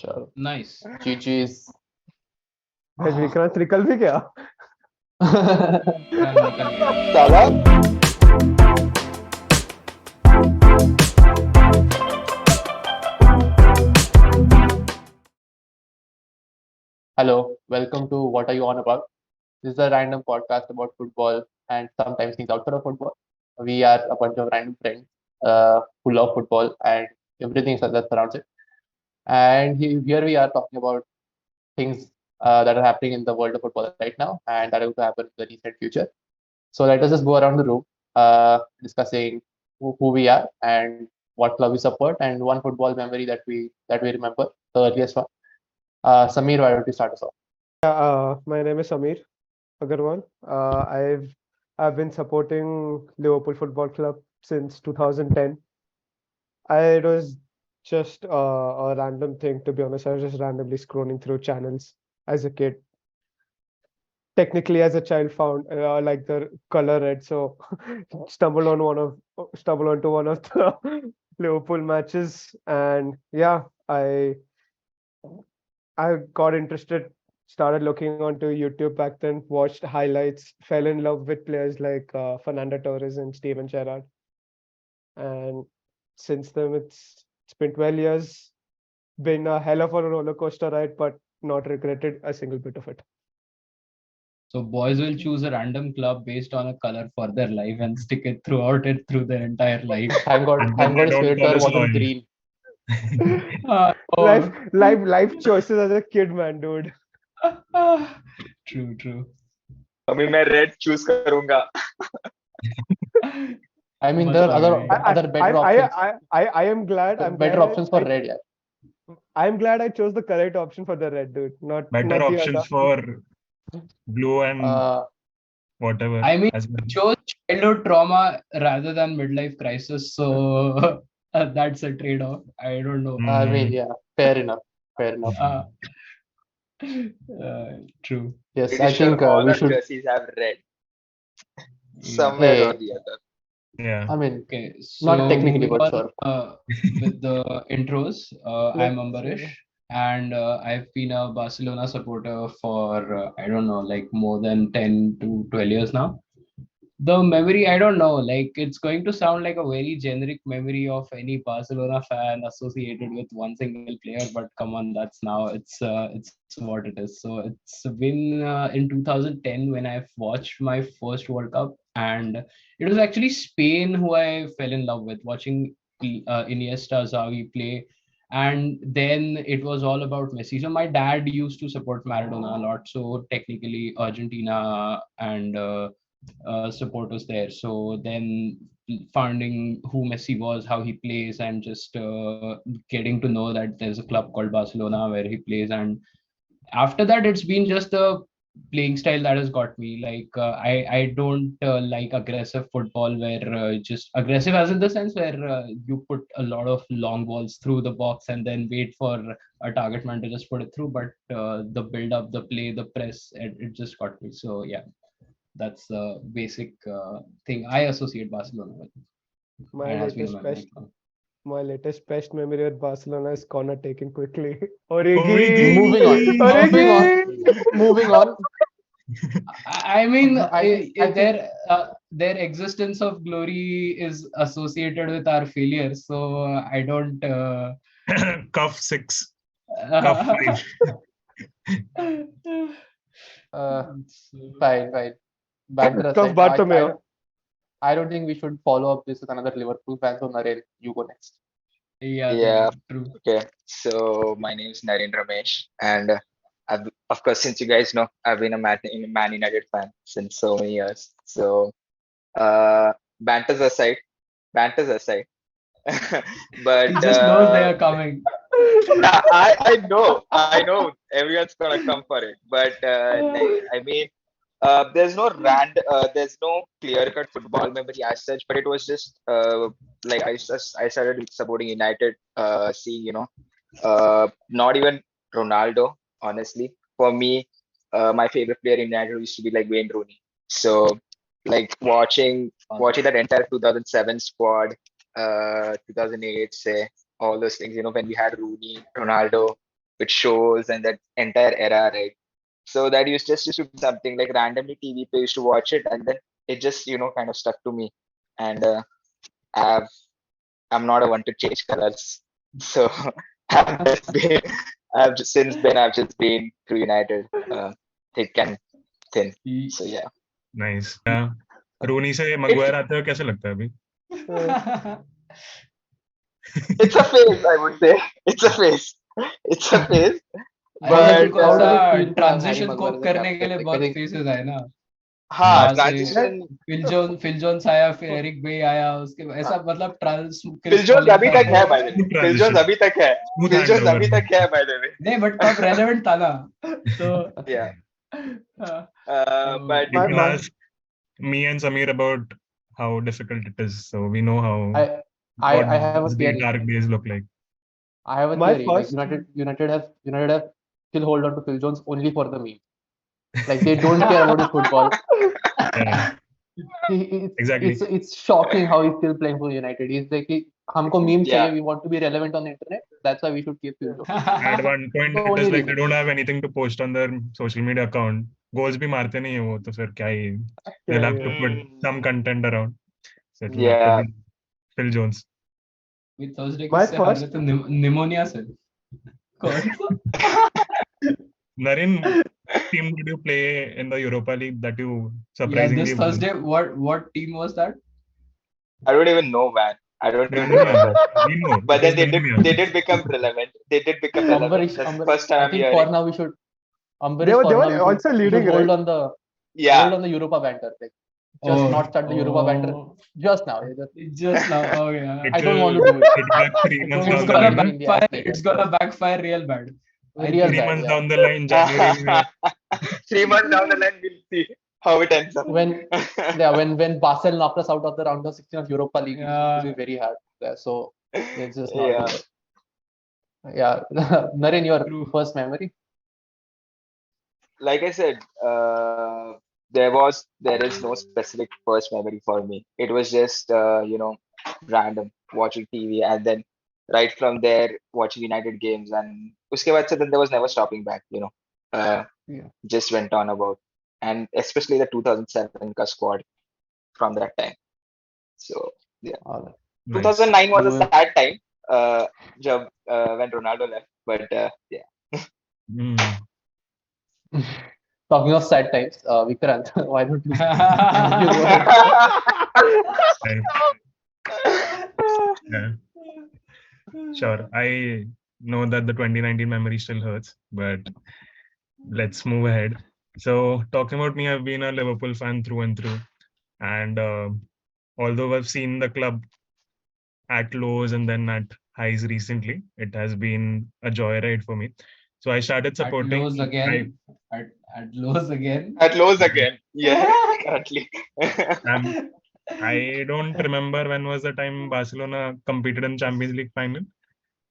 चलो Nice. GG's. भाई विक्रांत निकल भी गया। हाँ, निकल गया। साला Hello, welcome to What Are You On About? This is a random podcast about football and sometimes things outside of football. We are a bunch of random friends who love football and everything that surrounds it. And here we are talking about things that are happening in the world of football right now and that are going to happen in the recent future. So let us just go around the room discussing who we are and what club we support and one football memory that we remember, the earliest one. Samir, why don't you start us off? My name is Samir Agarwal. I've been supporting Liverpool Football Club since 2010. It was just a random thing, to be honest. I was just randomly scrolling through channels as a kid. Technically, as a child, found like the color red, so stumbled onto one of the Liverpool matches, and yeah, I got interested, started looking onto YouTube back then, watched highlights, fell in love with players like Fernando Torres and Steven Gerrard. And since then, it's been 12 years, been a hell of a roller coaster ride, but not regretted a single bit of it. So boys will choose a random club based on a color for their life and stick it throughout it through their entire life. Thank God, And thank then God they his don't favorite color follow wasn't soil. green. Life, Oh, life choices as a kid, man, dude. true. अभी मैं red choose करूंगा. I mean, there Must are other be. other better options. I am glad. I'm Better glad options for red, yeah. I'm glad I chose the correct option for the red, dude. Not Better the other. options for blue and Uh, whatever. I mean, as well. chose childhood trauma rather than midlife crisis, so that's a trade-off. I don't know. I mean, Mm. yeah, fair enough. Fair enough. Uh, true. Yes, Pretty I sure think all we our should. jerseys have red Yeah. somewhere or Hey, the other. Yeah. I mean, Okay, not so technically, moving but on sure. with the intros. I'm Let's Ambarish, and I've been a Barcelona supporter for I don't know, like more than 10 to 12 years now. The memory, I don't know, like it's going to sound like a very generic memory of any Barcelona fan associated with one single player, but come on, that's now it's what it is. So it's been in 2010 when I've watched my first World Cup, and it was actually Spain who I fell in love with, watching Iniesta, Xavi play. And then it was all about Messi. So my dad used to support Maradona a lot. So technically Argentina and support was there. So then finding who Messi was, how he plays, and just getting to know that there's a club called Barcelona where he plays. And after that, it's been just the playing style that has got me. Like I don't like aggressive football where just aggressive as in the sense where you put a lot of long balls through the box and then wait for a target man to just put it through. But the build up, the play, the press, it just got me. So yeah, that's the basic thing I associate Barcelona with, My and has been a latest memory. best my latest best memory with Barcelona is corner taken quickly. Origi! Moving on. Moving on. Moving on. I mean, I think their existence of glory is associated with our failure. So I don't. Cuff 6. Cuff 5. uh, So- fine. Banter Tough aside, Bartomeu. I don't think we should follow up this with another Liverpool fan. So Naren, you go next. yeah, Yeah. true. Okay. So my name is Naren Ramesh, and of course, since you guys know, I've been a Man United fan since so many years. So uh, banters aside, banters aside, but He just knows they are coming. yeah, I know everyone's gonna come for it, but I mean, there's no clear-cut football memory as such, but it was just like I started supporting United, seeing not even Ronaldo, honestly. For me, my favorite player in United used to be like Wayne Rooney. So like watching that entire 2007 squad, 2008, say all those things, when we had Rooney, Ronaldo, with shows and that entire era, right? So that used to be something like randomly TV pay used to watch it, and then it just kind of stuck to me. And I've I'm not a one to change colors, so I've just been since then I've just been through United, thick and thin. So yeah, nice Ronnie से it's Maguire आते हो कैसे लगता है अभी it's a phase, I would say. It's a phase. It's a phase. How अरे does But it how does it ऐसा feel to have Harry transition Maguire cope as a करने के captain? लिए Like I बहुत think faces आए ना हाँ, वहां से transition. फिल जोन्स आया फिर एरिक बे आया उसके ऐसा मतलब ट्रांस Phil क्रिस Jones स्मॉलिंग अभी था तक है, बहुत by the way. Smooth Phil Jones transition अभी तक है. स्मूथ Phil Jones हैंडओवर अभी तक है, by the way. नहीं बट तब रेलेवेंट था ना तो Yeah. तो But you My can my ask me and Samir about how difficult it is so we know how I what I have a the theory. dark days look like I have a my theory. Like first United have still hold on to Phil Jones only for the meme. Like they don't care about his football. yeah exactly It's shocking how he's still playing for United. He's like हमको memes yeah, चाहिए. We want to be relevant on the internet. That's why we should keep Phil Jones. at one point The it is only like they reason. don't have anything to post on their social media account goals भी मारते नहीं है वो तो फिर क्या ही they'll have to put some content around so it'll have to yeah. be Phil Jones Thursday my किससे हार रहे first थे निमोनिया से कौन सा Naren team did you play in the Europa League that you yeah surprisingly this won Thursday what team was that I don't even know, man. I don't even no remember. we know But it then is Birmingham they did become relevant. They did become relevant. That's the first time I I'm think for hearing. now we should they Ambarish were for they now were also we should leading, right? Yeah, hold on the Europa banter. Like just oh not start the Europa banter just now. just now oh yeah it I don't want will to do it. hit back three I months don't it's want down to the do gonna line it na? in the ass backfire like it's that. gonna backfire real bad I Real think Three bad, months yeah. down the line January में 3 months down the line, we'll see how it ends up. When when Barcelona knocked us out of the round of 16 of Europa League, it's going to be very hard. Yeah, so let's just not do Yeah, that. Yeah, Naren, your True. first memory? like I said, there is no specific first memory for me. It was just random watching TV, and then right from there watching United games, and uske baad se then there was never stopping back. Uh, Yeah. just went on about, and especially the 2007 ka squad from that time. So yeah, All right. nice 2009 was a You sad time. When Ronaldo left, but yeah. mm. talking of sad times, Vikrant, why don't you go ahead? Right. Yeah, sure. I know that the 2019 memory still hurts, but let's move ahead. So, talking about me, I've been a Liverpool fan through and through. And although I've seen the club at lows and then at highs recently, it has been a joyride for me. So, I started at supporting. lows again at lows again At lows again. Yeah, currently. Um, I don't remember when was the time Barcelona competed in Champions League final.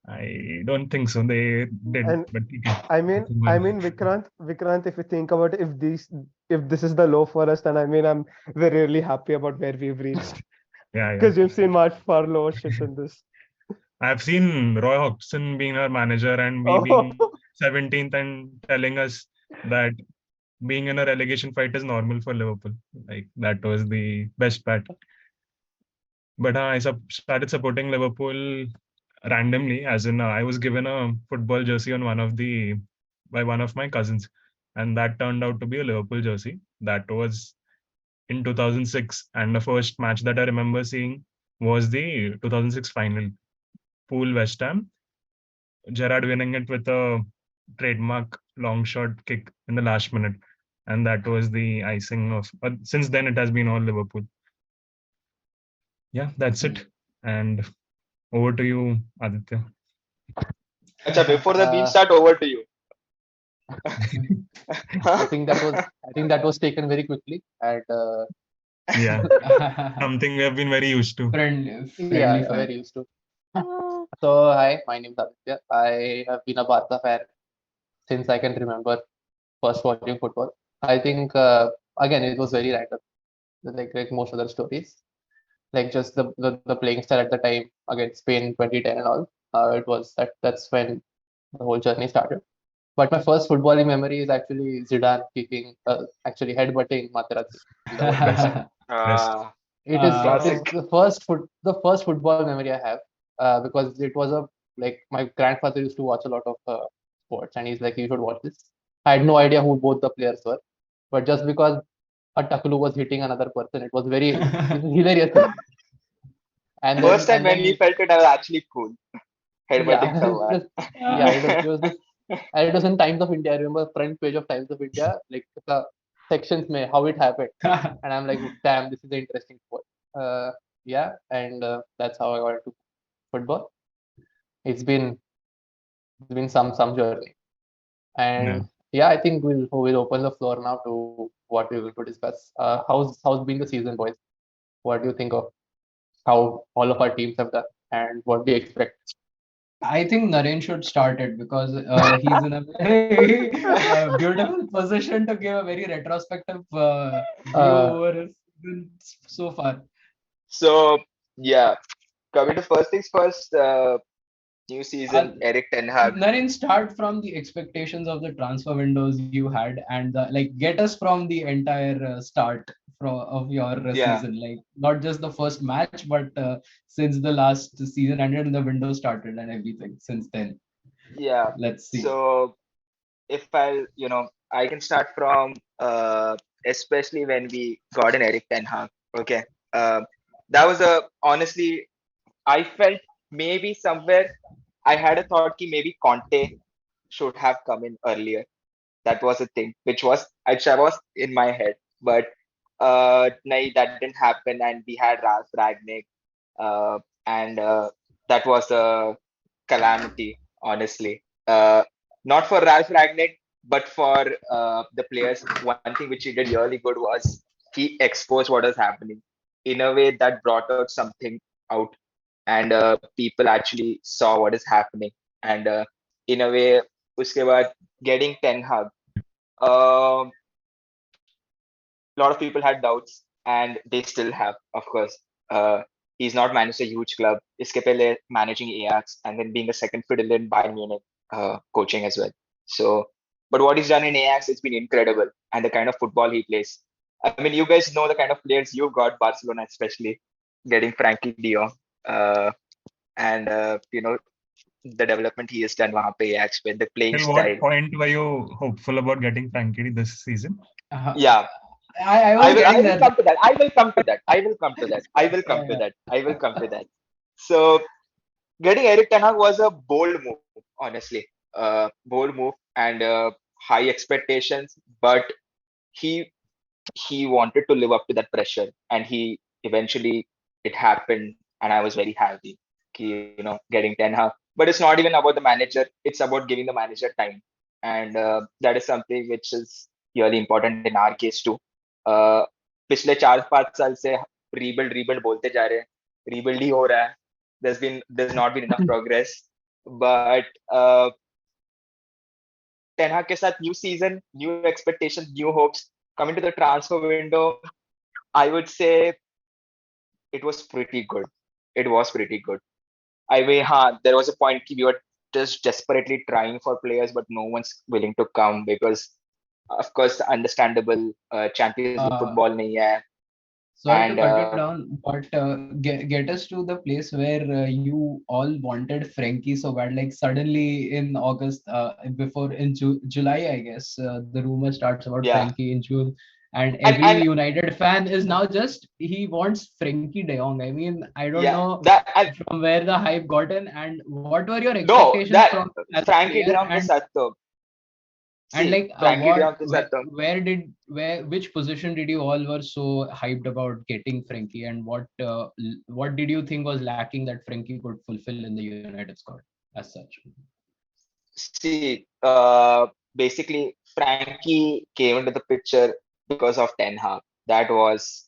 I don't think so. They did, And but okay. I mean, Vikrant, if you think about it, if this is the low for us, then I'm very really happy about where we've reached Yeah, yeah. because we've seen much far lower shit than this. I've seen Roy Hodgson being our manager and we Oh, being 17th and telling us that being in a relegation fight is normal for Liverpool. Like that was the best part. But I started supporting Liverpool randomly, as in I was given a football jersey on by one of my cousins, and that turned out to be a Liverpool jersey. That was in 2006, and the first match that I remember seeing was the 2006 final, Pool West Ham. Gerrard winning it with a trademark long shot kick in the last minute, and that was the icing of. But since then, it has been all Liverpool. Yeah, that's it. And over to you, Aditya. Acha, before the meme Uh, start, over to you. I think that was taken very quickly, and Yeah, something we have been very used to. friendly fire very used to. So hi, my name is Aditya. I have been a Barca fan since I can remember first watching football. I think again it was very random, like most other stories. Like just the playing style at the time against Spain 2010 and all. It was that's when the whole journey started. But my first footballing memory is actually Zidane kicking, actually headbutting Materazzi in the World Cup Best, final. best. Uh, It is classic. the first football memory I have, because it was a like my grandfather used to watch a lot of sports, and he's like, you should watch this. I had no idea who both the players were, but just because a Taklu was hitting another person, it was hilarious to me. And First then time when we felt it, I was actually cool. Headbutting yeah, someone. yeah, it was this, and it was in Times of India. I remember front page of Times of India, like the sections may how it happened, and I'm like, damn, this is an interesting sport. Yeah, and that's how I got into football. It's been some journey, Yeah. and yeah, I think we'll open the floor now to what we're going to discuss. How's been the season, boys? What do you think of how all of our teams have done, and what do you expect? I think Naren should start it because he's in a very beautiful position to give a very retrospective view Uh, over his season so far. So yeah, coming to first things first. New Uh, season, Eric Ten Hag. Naren, start from the expectations of the transfer windows you had, and like get us from the entire start of your Yeah, season, like not just the first match, but since the last season ended and the window started and everything since then. yeah. Let's see. So if I can start from especially when we got an Eric Ten Hag. Okay, uh, that was a honestly, I felt maybe somewhere I had a thought ki maybe Conte should have come in earlier. That was a thing which I was in my head, but nahi, that didn't happen, and we had Ralf Ragnick, and that was a calamity, honestly. Not for Ralf Ragnick, but for the players. One thing which he did really good was he exposed what was happening in a way that brought out something out, and people actually saw what is happening. And in a way, uske baad getting Ten Hag. A lot of people had doubts, and they still have, of course. Uh, he's not managed a huge club. Iske pehle managing Ajax and then being a second fiddle in Bayern Munich, coaching as well. So, but what he's done in Ajax, it's been incredible, and the kind of football he plays. I mean, you guys know the kind of players you've got, Barcelona especially, getting Frankie De Jong, and the development he has done wahan pe Ajax with the playing Till what style. point were you hopeful about getting Frankie this season? Uh, Yeah, I I was will. I getting will there. come to that. I will come to that. I will come to that. I will come to Yeah, that. I will come to that. So getting Eric Ten Hag was a bold move, honestly. Bold move and high expectations, but he he wanted to live up to that pressure, and he eventually it happened, and I was very happy. Getting Ten Hag. But it's not even about the manager. It's about giving the manager time, and that is something which is really important in our case too. Uh, पिछले 4-5 साल से rebuild बोलते जा रहे हैं, rebuild ही हो रहा है. There's not been enough progress, but Ten Hag के साथ new season, new expectations, new hopes. Coming to the transfer window, I would say it was pretty good. It was pretty good. I mean, there was a point we were just desperately trying for players, but no one's willing to come because, of course, understandable. Champions League uh, football nahi hai, sorry to and cut you down, but get us to the place where you all wanted Frankie so bad. Like suddenly in August, before in July, I guess the rumor starts about yeah, Frankie in June, and and every and United fan is now just he wants Frankie De Jong. I mean, I don't yeah, know that and from where the hype got in, and what were your no, expectations that from as a Frankie player, De Jong ke and saath to see like Frankie De Jong ke saath to where which position did you all were so hyped about getting Frankie, and what did you think was lacking that Frankie could fulfill in the United squad as such? see, basically, Frankie came into the picture because of Ten Hag. That's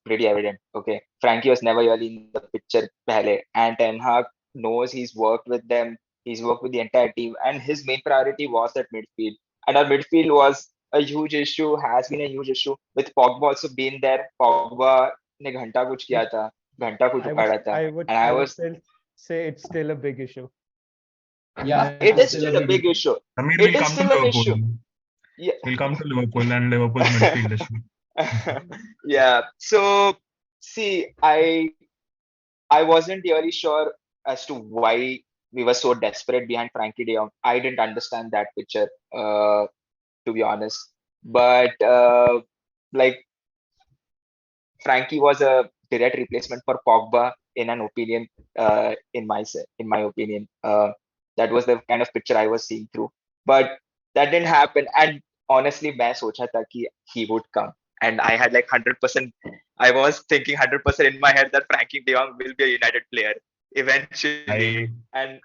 pretty evident. Okay, Frankie was never really in the picture pehle, and Ten Hag knows he's worked with them. He's worked with the entire team, and his main priority was that midfield. And our midfield was a huge issue, has been a huge issue with Pogba also being there. Pogba ने घंटा कुछ किया It, था, घंटा कुछ I would उखाड़ा था, I would and I I would was still say it's still a big issue. Yeah, It it's is still a still a big big issue. issue. Samir It will is come to still an Liverpool. issue. Yeah. He'll come to Liverpool and Liverpool's midfield issue. Yeah. So see, I wasn't really sure as to why we were so desperate behind Frankie De Jong. I didn't understand that picture, to be honest. But like Frankie was a direct replacement for Pogba in an opinion, in my opinion. That was the kind of picture I was seeing through. But that didn't happen. And honestly, मैं सोचा था कि he would come. And I had like 100%. I was thinking 100% in my head that Frankie De Jong will be a United player eventually. I And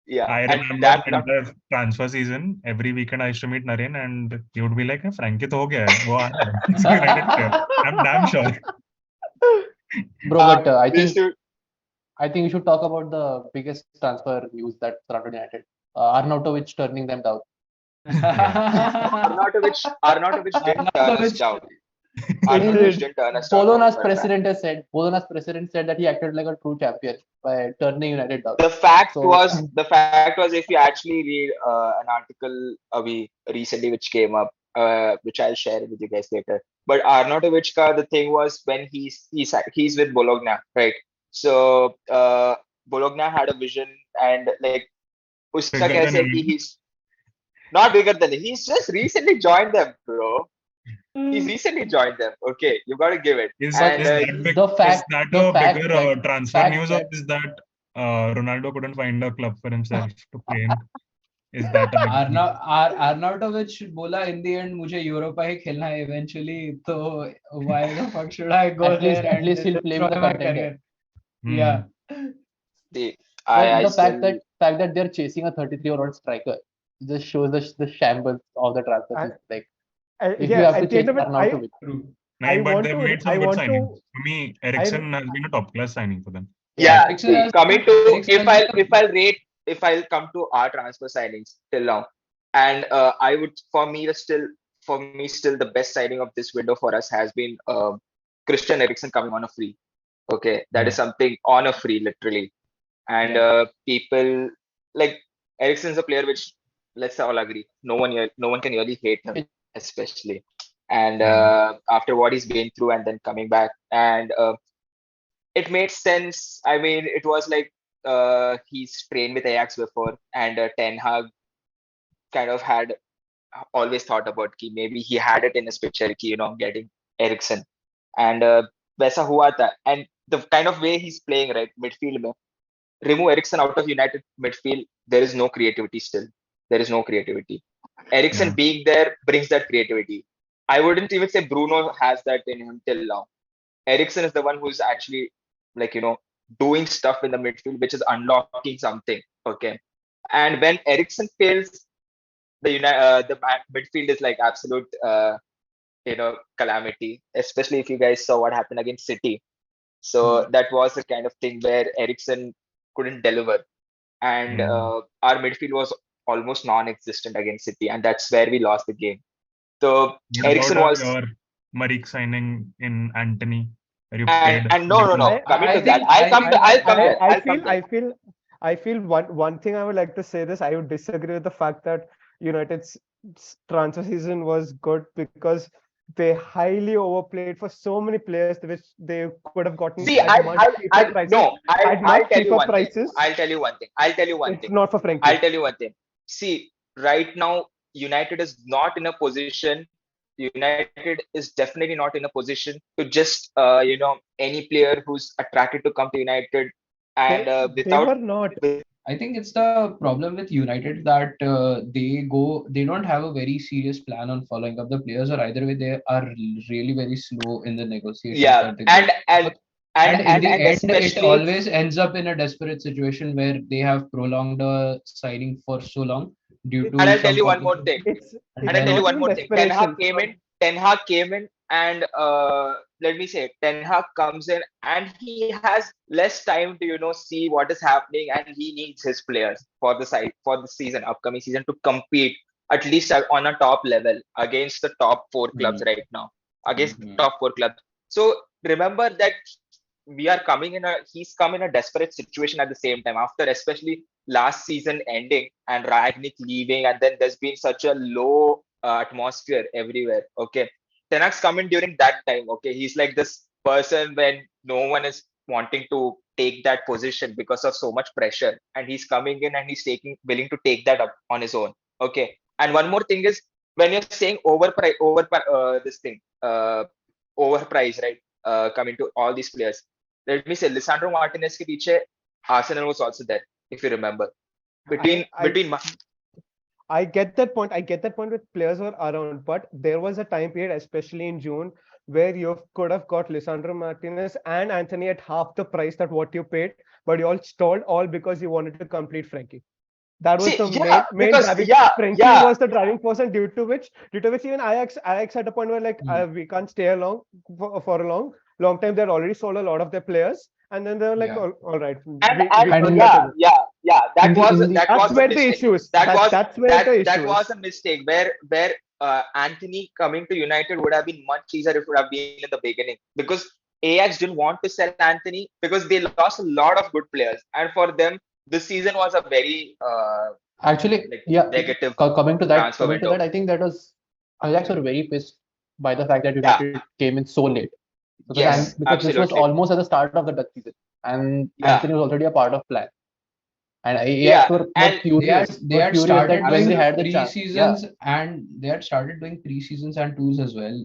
yeah, I and remember that in the transfer season, every weekend I used to meet Naren and he would be like, "Hey, Frankie to ho gaya hai. Wo aa raha hai. He's a United player." I'm damn sure. Bro, but we used to I think we should talk about the biggest transfer news that surrounded United. Arnautovic turning them down. Arnautovic didn't turn us Arnautovic, down. It Arnautovic did. didn't turn us down. Bologna's My friend. president said that he acted like a true champion by turning United down. The fact So was, if you actually read an article we recently which came up, which I'll share with you guys later. But Arnautovic ka the thing was when he's with Bologna, right? So Bologna had a vision and like uska Bigger than kaise hai ki him. he's not bigger than him. He's just recently joined them, bro. He's recently joined them. Okay, you got to give it. but Is And that big? the Is fact that the a fact bigger that transfer fact news, or that is that Ronaldo couldn't find a club for himself to play in? Is that a big Aarna news? आर्नाउटोविच बोला in the end मुझे Europa ही खेलना है eventually तो why the fuck should I go there at and least he'll play destroy with a my contender. career? Hmm. Yeah. see, But I the still fact that they're chasing a 33-year-old striker just shows the shambles of the transfer And season. Like if you yeah, have to at the chase end of it, Arnautovic, True. I Nahin, but want they've to made some good signings. to For me, I Ericsson has been a top class signing for them. yeah, yeah, Ericsson see, has coming to Ericsson has been if I'll come to our transfer signings till now, and I would for me still the best signing of this window for us has been Christian Eriksen coming on a free. Okay, that is Hmm. something on a free literally, and yeah. people like Eriksen's a player which let's all agree no one can really hate him, especially, and Hmm. after what he's been through and then coming back and. It made sense. I mean, it was like he's trained with Ajax before, and Ten Hag kind of had always thought about कि maybe he had it in his picture कि getting Eriksen, and वैसा हुआ था. And the kind of way he's playing right midfield में, remove Eriksen out of United midfield, there is no creativity still. There is no creativity. Eriksen Yeah. being there brings that creativity. I wouldn't even say Bruno has that in him till now. Eriksen is the one who's actually like doing stuff in the midfield, which is unlocking something. Okay, and when Eriksen fails, the midfield is like absolute calamity. Especially if you guys saw what happened against City. So that was the kind of thing where Eriksen couldn't deliver, and Hmm. our midfield was almost non-existent against City, and that's where we lost the game. So What about Eriksen was your Marik signing in Anthony, where you and paid and no. little? I Coming I to that, think I think I'll come there. I I'll come feel there. I feel one thing I would like to say this. I would disagree with the fact that United's transfer season was good because they highly overplayed for so many players which they could have gotten See, at much cheaper I'll prices. no, At I'll much tell you cheaper one thing. prices, I'll tell you one thing. I'll tell you one if thing. not for I'll Frankie. tell you one thing. See, right now, United is not in a position. United is definitely not in a position to just any player who's attracted to come to United and They were not. I think it's the problem with United that they don't have a very serious plan on following up the players, or either way they are really very slow in the negotiations yeah, that they go for. And in the and end, it especially always ends up in a desperate situation where they have prolonged a signing for so long due It's and to I'll tell some you one more publicity. thing. it's And And I'll it's tell you then not one even more thing. Ten Hag desperation. came in. And let me say, Ten Hag comes in and he has less time to see what is happening, and he needs his players for the season, upcoming season, to compete at least on a top level against the top four clubs Hmm, right now, against the hmm. top four clubs. So remember that we are coming in a he's come in a desperate situation at the same time after especially last season ending and Ragnick leaving, and then there's been such a low atmosphere everywhere. Okay, Ten Hag's come in during that time. Okay, he's like this person when no one is wanting to take that position because of so much pressure, and he's coming in and he's taking willing to take that up on his own. Okay, and one more thing is when you're saying this thing, overprice, right? Coming to all these players. Let me say, Lisandro Martinez ke piche, Arsenal was also there, if you remember. I, I Between I get that point. I get that point with players who are around, but there was a time period, especially in June, where you could have got Lisandro Martinez and Anthony at half the price that what you paid, but you all stalled all because you wanted to complete Frankie. That was see, the yeah, main because driving. yeah, Frankie yeah, was the driving force, and due to which even Ajax at a point where like Mm. we can't stay along for a long time. They're already sold a lot of their players, and then they're like, Yeah. all right, and we And can't in let the you yeah, go. yeah. in the in the That That's was a where the mistake. issue is. That was That's where the that issue was is. a mistake where Anthony coming to United would have been much easier if it would have been in the beginning, because Ajax didn't want to sell Anthony because they lost a lot of good players, and for them this season was a very actually, like yeah, negative transfer coming to window. that, I think that was Ajax were very pissed by the fact that Yeah, United came in so late Yeah. because this was absolutely. almost at the start of the Dutch season, and Yeah, Anthony was already a part of plan. And Ajax yeah, were and They had furious started that when they doing had the chance, yeah, pre-seasons, and they had started doing pre-seasons and tours as well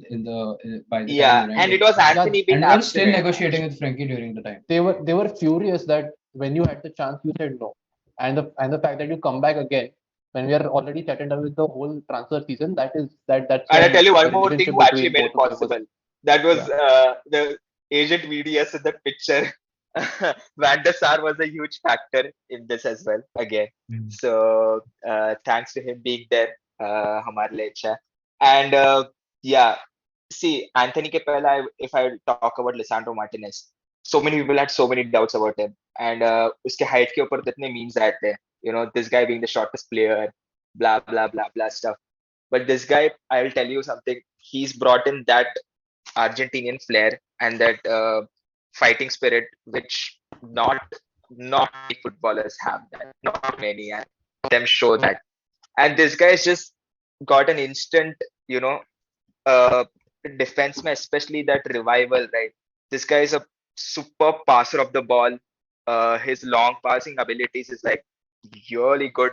by the time yeah, and it United was started, yeah, Anthony being and were still absent. negotiating with Frankie during the time. they were furious that when you had the chance, you said no, and the fact that you come back again when we are already settled down with the whole transfer season, that's And I when tell you the one more thing relationship who actually between made it both of them was, possible. That was yeah. the agent VDS in the picture. Van der Sar was a huge factor in this as well again. Mm. So thanks to him being there, हमारे लिए अच्छा है. And yeah, see Anthony के पहला, if I talk about Lisandro Martinez, so many people had so many doubts about him, and उसके height के ऊपर तो इतने memes आए थे, you know, this guy being the shortest player, blah blah blah blah stuff. But this guy, I'll tell you something. He's brought in that Argentinian flair and that fighting spirit, which not many footballers have. That not many, and them show that. And this guy's just got an instant, you know, uh, defenseman, especially that revival. Right, this guy is a superb passer of the ball. His long passing abilities is like really good.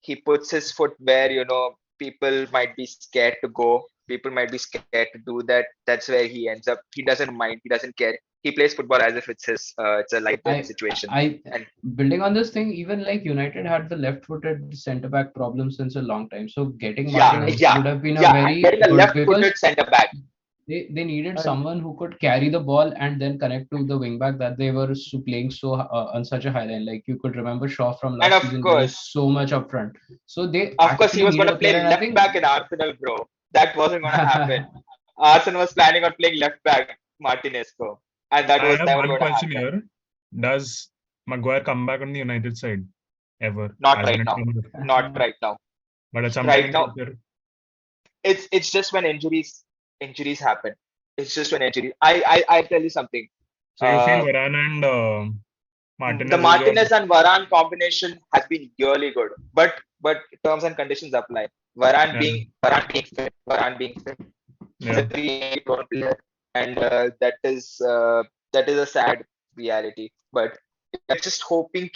He puts his foot where people might be scared to go, people might be scared to do that. That's where he ends up. He doesn't mind, he doesn't care. He plays football as if it's a life death I situation. I And building on this thing, even like United had the left-footed centre back problem since a long time. So getting yeah, Yeah. Martinez yeah, would have been a yeah, and very getting a good, left because footed center back. they needed And someone who could carry the ball and then connect to the wing back that they were playing so on such a high line. Like you could remember Shaw from And last season being so much up front. So they of course he actually was going needed to a player, play and I left think back in Arsenal, bro. That wasn't going to happen. Arsenal was planning on playing left back Martinezco, and that I was have never one going to question happen. here. Does Maguire come back on the United side ever Not as right an now. attacker? Not right now. But at some time Right in now, future. it's just when injuries happen. It's just when injuries. I tell you something. So you feel Uh, Varane and the Martinez is your Martinez and Varane combination has been really good, but terms and conditions apply. yeah, Varane being fit. He's a yeah. 380 player, and that is a sad reality. But we're just hoping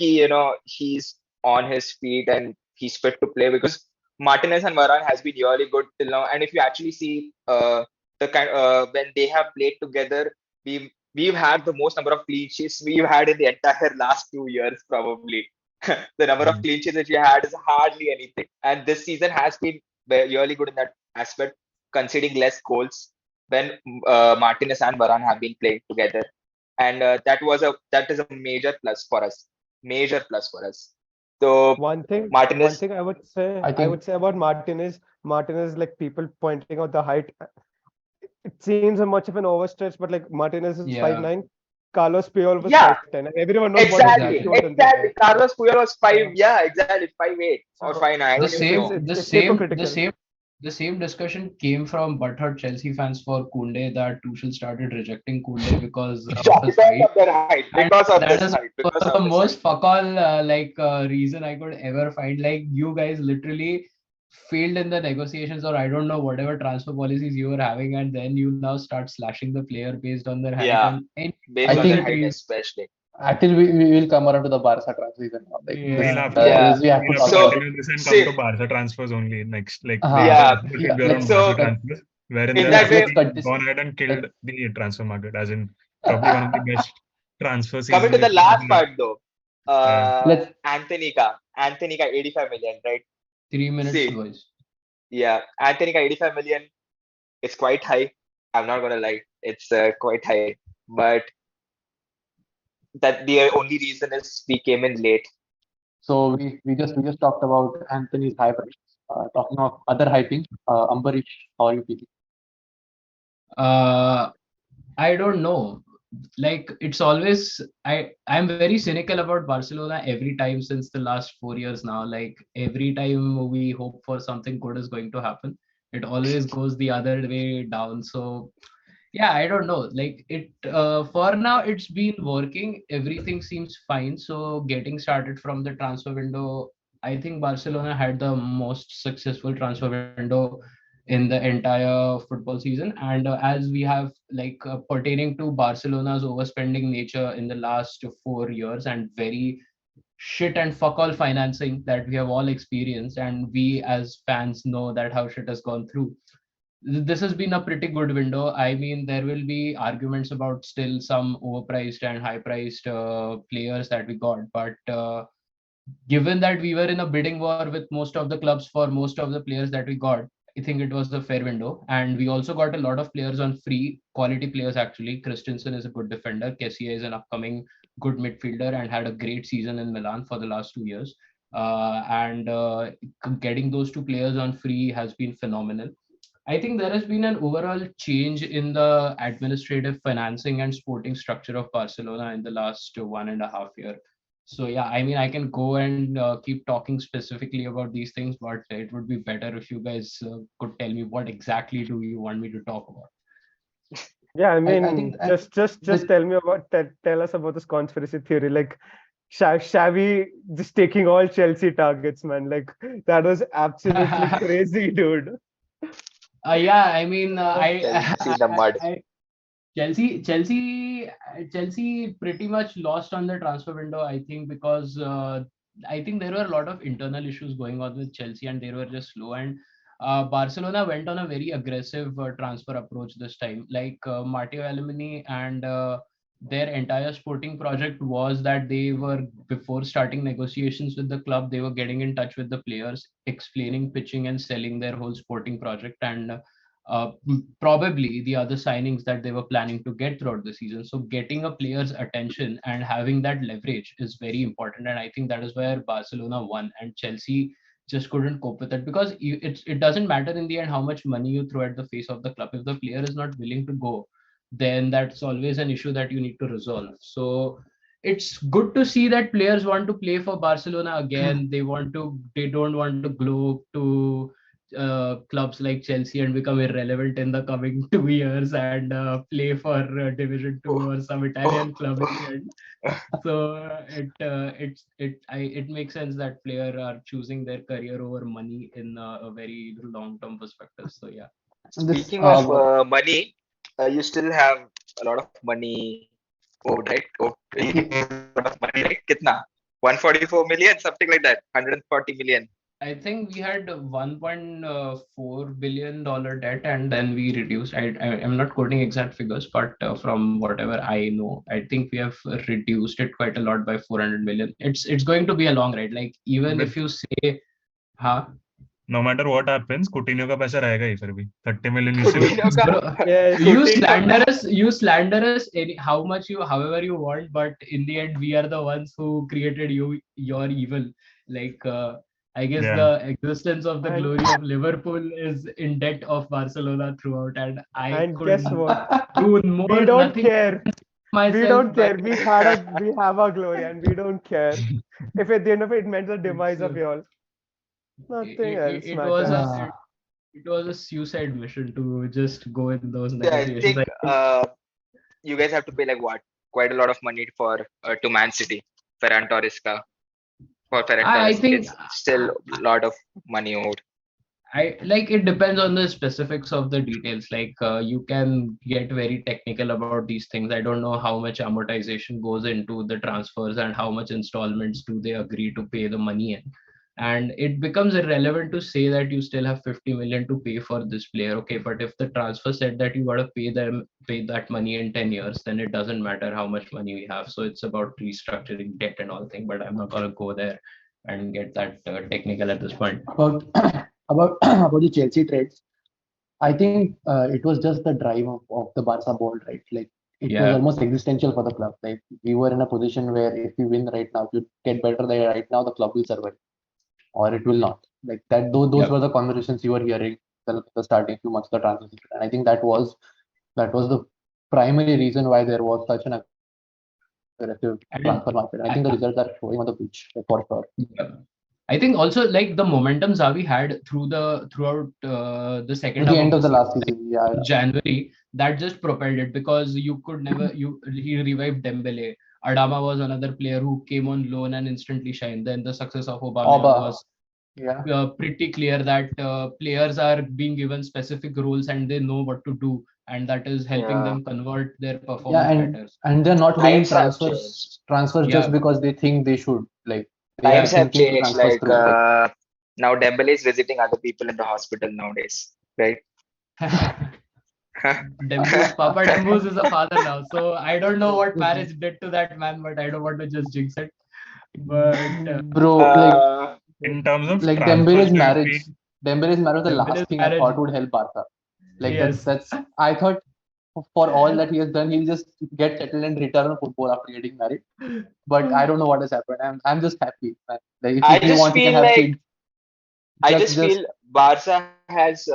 he's on his feet and he's fit to play, because Martinez and Varane has been really good till now. And if you actually see the kind when they have played together, we've had the most number of clean sheets we've had in the entire last 2 years probably. The number of Mm. clean sheets that we had is hardly anything, and this season has been really good in that aspect, conceding less goals when Martinez and Varane have been playing together, and that is a major plus for us. Major plus for us. So one Martinez, thing I I would think say about Martinez, like people pointing out the height. It seems a much of an overstretch, but like Martinez is five yeah, nine, Carlos Puyol was yeah, 5'10", and everyone knows what is exactly, exactly. shorter than exactly. that. Carlos Puyol was five, So, yeah, exactly 5'8" or so 5'9". I The don't even it's it's same, know. it's the it's same, the hypocritical. same the same discussion came from butthurt Chelsea fans for Kunde that Tuchel started rejecting Kunde because Yeah, of his because height. of their height. And Because of that this is height. one Because of of the this height. most fuck all reason I could ever find. Like you guys literally failed in the negotiations or I don't know whatever transfer policies you were having, and then you now start slashing the player based on their height Yeah, and any I based on their bullshit think height reason. especially. actually we will come around to the Barca transition now. Like this, Yeah, Yeah. this we have to We'll have talk to about So it. continue this and come see, to Barca transfers only next. Like the Uh, yeah, episode yeah, should be around let's Barca so let transfers, wherein in they have that let's way, actually cut this. gone ahead and Let, killed the transfer market, as in probably one of the best transfer coming seasons to we've the last ever had. part though, let's Anthony ka 85 million, right? 3 minutes, See, boys. yeah, Anthony ka 85 million is quite high. I'm not gonna lie, it's quite high, but that the only reason is we came in late. so we just talked about Anthony's high price. Talking of other hyping, Ambarish, how are you feeling? Uh, I don't know. Like it's always I'm very cynical about Barcelona every time since the last 4 years now. Like every time we hope for something good is going to happen, it always goes the other way down. So yeah, I don't know. Like it for now it's been working. Everything seems fine. So getting started from the transfer window, I think Barcelona had the most successful transfer window in the entire football season. And as we have like pertaining to Barcelona's overspending nature in the last 4 years and very shit and fuck all financing that we have all experienced, and we as fans know that how shit has gone through, this has been a pretty good window. I mean, there will be arguments about still some overpriced and high priced players that we got, but given that we were in a bidding war with most of the clubs for most of the players that we got, I think it was a fair window. And we also got a lot of players on free, quality players actually. Christensen is a good defender. Kessie is an upcoming good midfielder and had a great season in Milan for the last 2 years. And getting those two players on free has been phenomenal. I think there has been an overall change in the administrative financing and sporting structure of Barcelona in the last 1.5 year. So yeah, I mean, I can go and keep talking specifically about these things, but it would be better if you guys could tell me what exactly do you want me to talk about. Yeah, I I think mean, just like tell me about tell us about this conspiracy theory. Like Xavi just taking all Chelsea targets, man. Like that was absolutely crazy, dude. Yeah, I mean, Chelsea in the mud. Chelsea pretty much lost on the transfer window, I think, because I think there were a lot of internal issues going on with Chelsea and they were just slow. And Barcelona went on a very aggressive transfer approach this time. Like Matteo Alemany and their entire sporting project was that they were, before starting negotiations with the club, they were getting in touch with the players, explaining, pitching, and selling their whole sporting project. And probably the other signings that they were planning to get throughout the season. So getting a player's attention and having that leverage is very important. And I think that is where Barcelona won and Chelsea just couldn't cope with it, because it doesn't matter in the end how much money you throw at the face of the club. If the player is not willing to go, then that's always an issue that you need to resolve. So it's good to see that players want to play for Barcelona again. They don't want to glow to clubs like Chelsea and become irrelevant in the coming 2 years and play for Division Two Oh, or some oh, Italian club in the oh. end. So it makes sense that players are choosing their career over money in a very long term perspective. So yeah. this Speaking of money, you still have a lot of money owed, right? Oh, you have a lot of money, right? Kitna? 144 million, something like that. 140 million. I think we had $1.4 billion debt, and then we reduced. I'm not quoting exact figures, but from whatever I know, I think we have reduced it quite a lot by 400 million. It's going to be a long ride. Like even With if you say, huh? no matter what happens, Coutinho का पैसा रहेगा ही फिर भी 30 million used to Coutinho ka, Bro, Yeah, Coutinho. you slander us any how much you however you want, but in the end we are the ones who created your evil. Like I guess yeah. the existence of the And glory of Liverpool is in debt of Barcelona throughout, and I and could guess what? do We more don't nothing care. We myself don't by care. We have our glory, and we don't care if at the end of it meant the it's demise of y'all. Nothing else it was a matters. it was a suicide mission to just go in those Yeah, I negotiations. think I think you guys have to pay like what? Quite a lot of money for to Man City, Ferran Torres. For Ferran I Torres, think it's still a lot of money owed. I like it depends on the specifics of the details. Like you can get very technical about these things. I don't know how much amortization goes into the transfers and how much installments do they agree to pay the money in. And it becomes irrelevant to say that you still have 50 million to pay for this player. Okay, but if the transfer said that you gotta pay that money in 10 years, then it doesn't matter how much money we have. So it's about restructuring debt and all thing. But I'm not gonna go there and get that technical at this point. About about the Chelsea trades, I think it was just the drive of the Barca board, right? Like it was Yeah. almost existential for the club. Like we were in a position where if we win right now, if you get better there right now, the club will survive or it will not. Like that, those were Yep. the conversations you were hearing the starting few months of the transition. And I think that was the primary reason why there was such an aggressive transfer market. And I think the results And are showing on the pitch, like, for sure. yeah. I think also like the momentum Xavi had throughout the Till second the half end of of the the last season, season, like yeah, January, that just propelled it because you could never you he revived Dembele. Adama was another player who came on loan and instantly shined. Then the success of Aubameyang Oba, was yeah. pretty clear that players are being given specific roles and they know what to do, and that is helping Yeah, them convert their Yeah, performance and better. and they're not doing times have transfers changed. transfers just Yeah, because they think they should. Like they are yeah. Times have thinking changed. transfers Like through. Like now, Dembele is visiting other people in the hospital nowadays, right? Dembu's Papa Dembu's is a father now, so I don't know what marriage did to that man, but I don't want to just jinx it. But bro, uh, In terms of like transfers, do you feel Dembele's marriage was the Dembele's last thing I marriage, thought would help Barca. Like yes. that's I thought for all that he has done, he'll just get settled and return on football after getting married. But I don't know what has happened. I'm just happy, man. Like I if he just wants, he can feel have like kids. I Just just just feel Barca has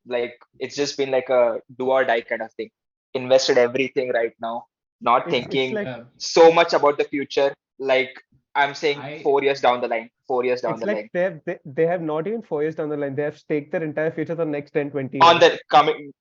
like it's just been like a do or die kind of thing. Invested everything right now, not It's thinking like Yeah, so much about the future. Like I'm saying, I 4 years down the line, 4 years down it's the like line, they have not even 4 years down the line. They have staked their entire future for the next 10, 20 on years. the coming.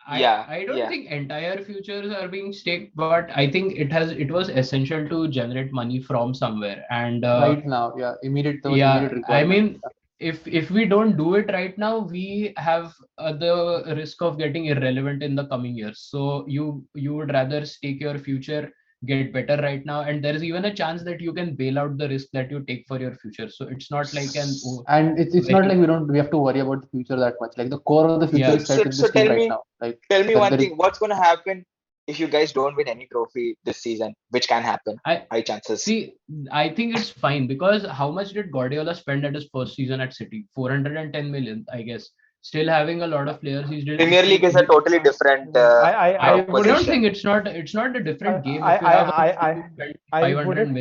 I Yeah, I don't yeah. think entire futures are being staked, but I think it was essential to generate money from somewhere. And right now, yeah, immediate there was immediate yeah, I requirement. mean, if we don't do it right now, we have the risk of getting irrelevant in the coming years. So you would rather stake your future, get better right now, and there is even a chance that you can bail out the risk that you take for your future. So it's not like an And it's not like very we have to worry about the future that much. Like the core of the future yeah. is set with this team right now. Like Tell me that one there is thing. What's gonna happen if you guys don't win any trophy this season? Which can happen. I High chances. see. I think it's fine because how much did Guardiola spend at his first season at City? 410 million, I guess. Still having a lot of players. Premier League is a totally different I don't proposition. think it's not a I different game I if you have a I player I who spent I 500 wouldn't.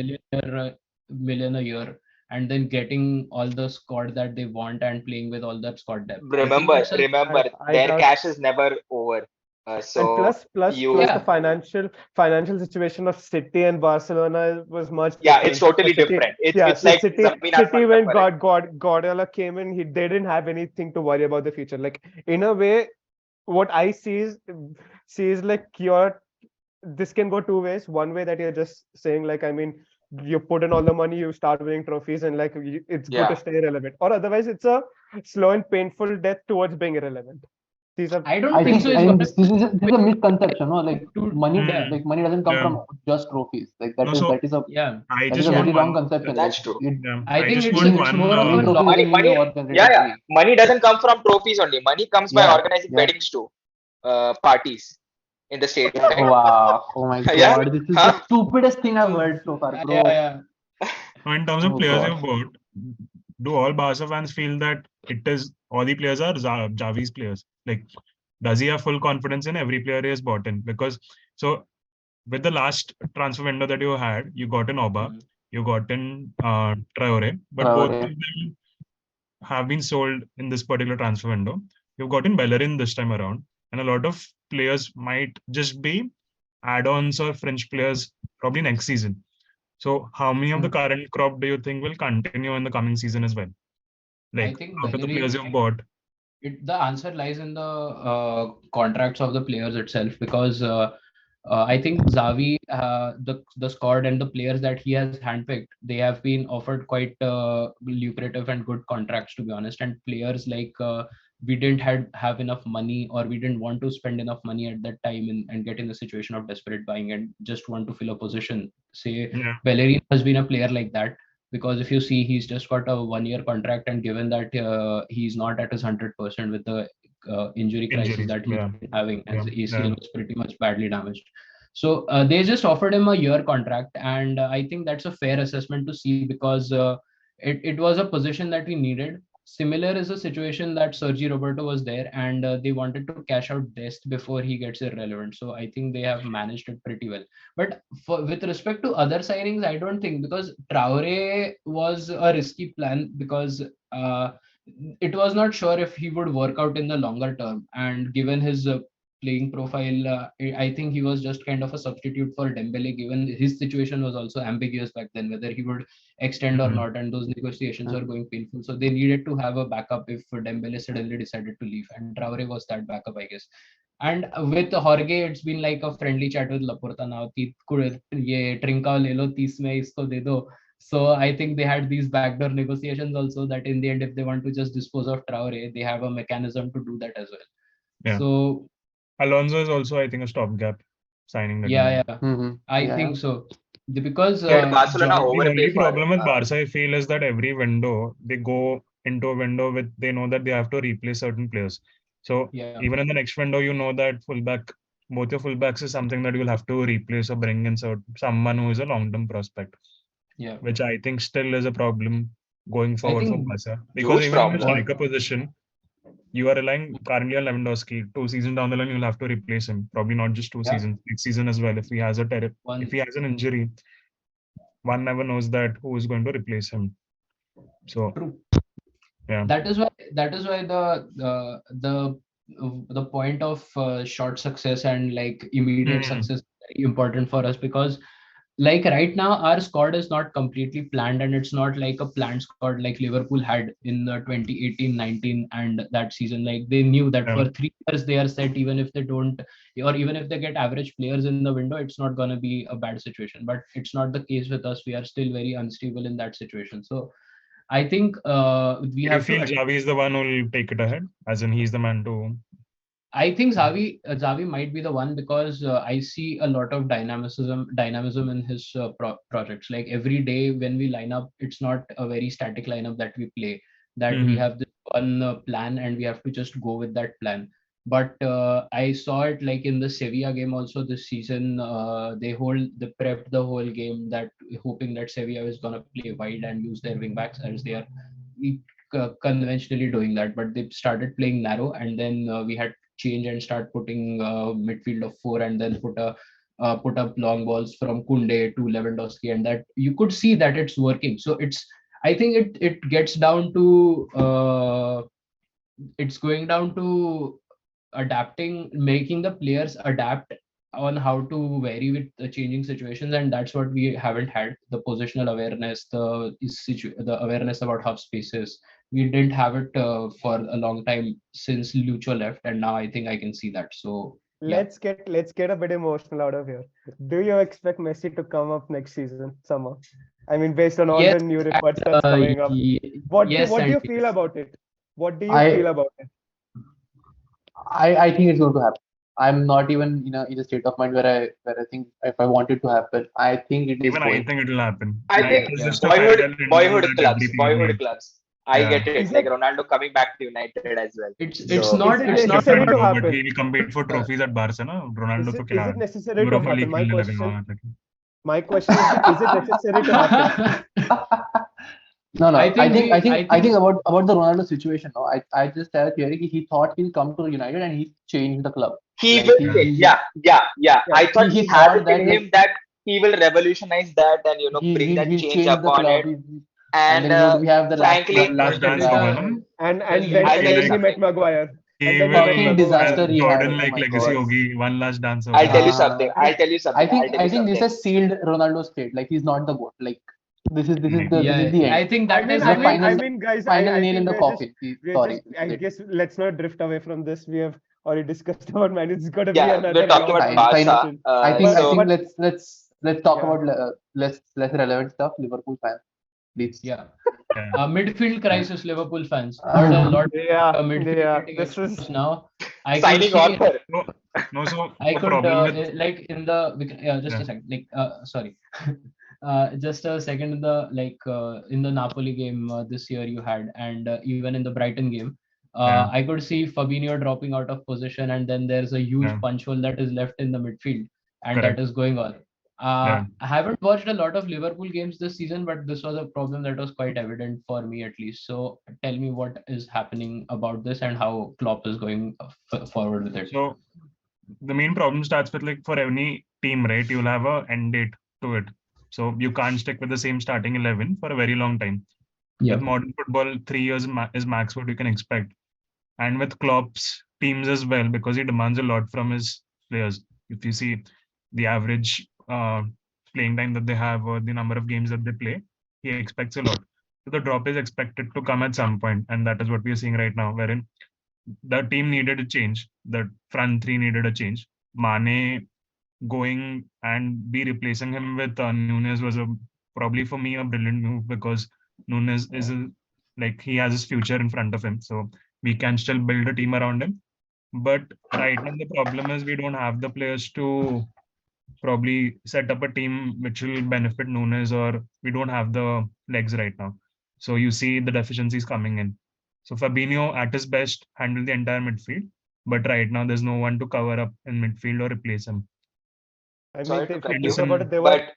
million a year and then getting all the squad that they want and playing with all that squad depth. I think Remember, it's a remember, I their doubt. cash is never over. And So plus the you, yeah. financial situation of City and Barcelona was much yeah, it's different. totally City, different. It's yeah, it's like Zameen City Asman ka when farak. Guardiola came in, they didn't have anything to worry about the future. Like in a way, what I see is like this can go two ways. One way that you're just saying like, I mean, you put in all the money, you start winning trophies, and like it's good to Yeah. stay relevant. Or otherwise, it's a slow and painful death towards being irrelevant. These are I don't I think think so. It's I gonna think be this is a misconception, no? to yeah. Like money doesn't come yeah. from just trophies. Like No, so Yeah. I that is just a want very wrong one. conception. Like That's true. it, Yeah, I I think just it's want winning it's one. more of a winning trophies long Money, doesn't mean money, your work has yeah, rated yeah. free. Money doesn't come from trophies only. Money comes by Yeah, organizing yeah. weddings too, parties in the stadium, right? Wow. Oh my Yeah, God. This is the huh? stupidest thing I've heard so far, yeah, bro. yeah. Now, in terms of Oh players God. you've bought, do all Barca fans feel that it is all the players are Javi's players? Like, does he have full confidence in every player he has bought in? Because so with the last transfer window that you had, you got in Oba, Mhm. you got in Traore, but both of Traore. them have been sold in this particular transfer window. You've gotten Bellerin this time around, and a lot of players might just be add-ons or French players probably next season. So, how many of the Hmm. current crop do you think will continue in the coming season as well? I Like think out of the players Bellerin you've bought. The answer lies in the contracts of the players itself, because I think Xavi, the squad and the players that he has handpicked, they have been offered quite lucrative and good contracts, to be honest. And players like, we didn't have enough money, or we didn't want to spend enough money at that time, and get in the situation of desperate buying and just want to fill a position. Say Yeah. Bellerin has been a player like that, because if you see, he's just got a 1 year contract, and given that he's not at his 100% with the injury crisis Injuries. that he's Yeah. been having, as Yeah. the Yeah. ACL was pretty much badly damaged. So they just offered him a year contract, and I think that's a fair assessment to see, because it was a position that we needed. Similar is a situation that Sergi Roberto was there, and they wanted to cash out Dest before he gets irrelevant. So I think they have managed it pretty well. But with respect to other signings, I don't think, because Traore was a risky plan, because it was not sure if he would work out in the longer term. And given his playing profile, I think he was just kind of a substitute for Dembele, given his situation was also ambiguous back then, whether he would extend or Mhm. not, and those negotiations were Mhm. going painful. So they needed to have a backup if Dembele suddenly decided to leave, and Traore was that backup, I guess. And with Jorge, it's been like a friendly chat with Laporta now. ये trinka ले लो 30 में इसको दे दो. So I think they had these backdoor negotiations also, that in the end, if they want to just dispose of Traore, they have a mechanism to do that as well. Yeah. So Alonso is also, I think, a stopgap signing that we yeah, need. yeah, Mm-hmm. I Yeah, think so. Because Did Barcelona The overpay only for? problem with Barca, I feel, is that every window they go into a window with they know that they have to replace certain players. So yeah, even in the next window, you know that both your fullbacks is something that you'll have to replace or bring in someone who is a long-term prospect, yeah, which I think still is a problem going I forward for think Barca. Because Huge even in the problem. what striker position, you are relying currently on Lewandowski. 2 seasons down the line, you'll have to replace him. Probably not just two yeah seasons, next season as well. If one he has an injury, one never knows that who is going to replace him. So true. yeah. That is why the point of short success and like immediate Mhm. success is very important for us, because like right now our squad is not completely planned, and it's not like a planned squad like Liverpool had in the 2018-19 and that season. Like they knew that Yeah. for 3 years they are set, even if they don't, or even if they get average players in the window, it's not going to be a bad situation. But it's not the case with us. We are still very unstable in that situation. So I think we Do you have to feel Xavi is the one who will take it ahead? As in, he's the man to. I think Xavi might be the one, because I see a lot of dynamism in his projects. Like every day when we line up, it's not a very static lineup that we play. That we Mhm. have this one plan, and we have to just go with that plan. But I saw it like in the Sevilla game also this season. They prepped the whole game, that hoping that Sevilla is gonna play wide and use their wing backs, as they are conventionally doing that. But they started playing narrow, and then we had change and start putting midfield of four, and then put up long balls from Kunde to Lewandowski, and that you could see that it's working. So I think it gets down to it's going down to adapting, making the players adapt on how to vary with the changing situations, and that's what we haven't had. The positional awareness, the awareness about half spaces, we didn't have it for a long time since Lucho left, and now I think I can see that. So yeah. Let's get a bit emotional out of here. Do you expect Messi to come up next season summer? I mean, based on all Yes, the new and reports that's coming up, yes what do and you feel yes. about it? What do you feel I about it? I think it's going to happen. I'm not even in a state of mind where I think if I want it to happen, I think it is Even I going. think it will happen. I It think Yeah, is yeah. just a fairy tale window boyhood that every clubs, team boyhood needs. clubs. I Yeah. get it. Is Like it Ronaldo coming back to United as well. It's So is not it it's It's not necessary different to though, like but happen? he compete for uh, trophies at Barca, na? Ronaldo to Is kya it hai? necessary to Europa happen? League My खेलने लगेगा question वहां तक. my question is it necessary to happen? No, I no. I think think we I think I I think think about the Ronaldo situation. No, I just had a theory. He thought he'll come to United and he changed the club. he Like will. Yeah. Yeah. Yeah. I thought he he has thought it in that him like that he will revolutionize that and he bring he'll, that he'll change change the upon club. it. And And then we have the frankly, Last but dance in हो गया disaster. ना. the And well, then I'll and tell you then he Like met something. Maguire. He And then he will met fucking Maguire. disaster he had. Jordan Oh like my legacy god. होगी. One last dance I'll होगा. tell you something. I I'll tell you something. I'll tell I you think this something. has sealed Ronaldo's fate. Like he's not the goat. Like Maybe. this is Yeah, the I end. think I that mean, is This I is the mean, I final mean, guys, final I nail in think the coffin. Sorry, this is I it. guess, let's not drift away from this. We have already discussed about Man. It's going to be Yeah, we're another talking long about Fine. Barca. conversation. I But think but let's talk yeah, about less relevant stuff. Liverpool fans, please. yeah. Yeah. Midfield crisis, Liverpool fans. Uh, Lot midfield yeah. getting This is exposed now. I could Signing see, author. No, no. So I the could problem with like in the just yeah, a second, like sorry, just a second, in the in the Napoli game this year you had, and even in the Brighton game, yeah, I could see Fabinho dropping out of position, and then there's a huge yeah, punch hole that is left in the midfield, and that correct. is going on. Yeah. I haven't watched a lot of Liverpool games this season, but this was a problem that was quite evident for me at least. So tell me what is happening about this and how Klopp is going forward with it. So the main problem starts with like for any team, right? You'll have a end date to it. So you can't stick with the same starting 11 for a very long time. With Yep. modern football, 3 years is max what you can expect. And with Klopp's teams as well, because he demands a lot from his players. If you see the average playing time that they have or the number of games that they play, he expects a lot. So the drop is expected to come at some point, and that is what we are seeing right now, wherein the team needed a change. The front three needed a change. Mane going and be replacing him with Nunes was a probably for me a brilliant move because Nunes is like he has his future in front of him, so we can still build a team around him. But right now the problem is we don't have the players to probably set up a team which will benefit Nunes, or we don't have the legs right now. So you see the deficiencies coming in. So Fabinho at his best handled the entire midfield, but right now there's no one to cover up in midfield or replace him. I mean, Sorry to if you cut think you, about it, Henderson,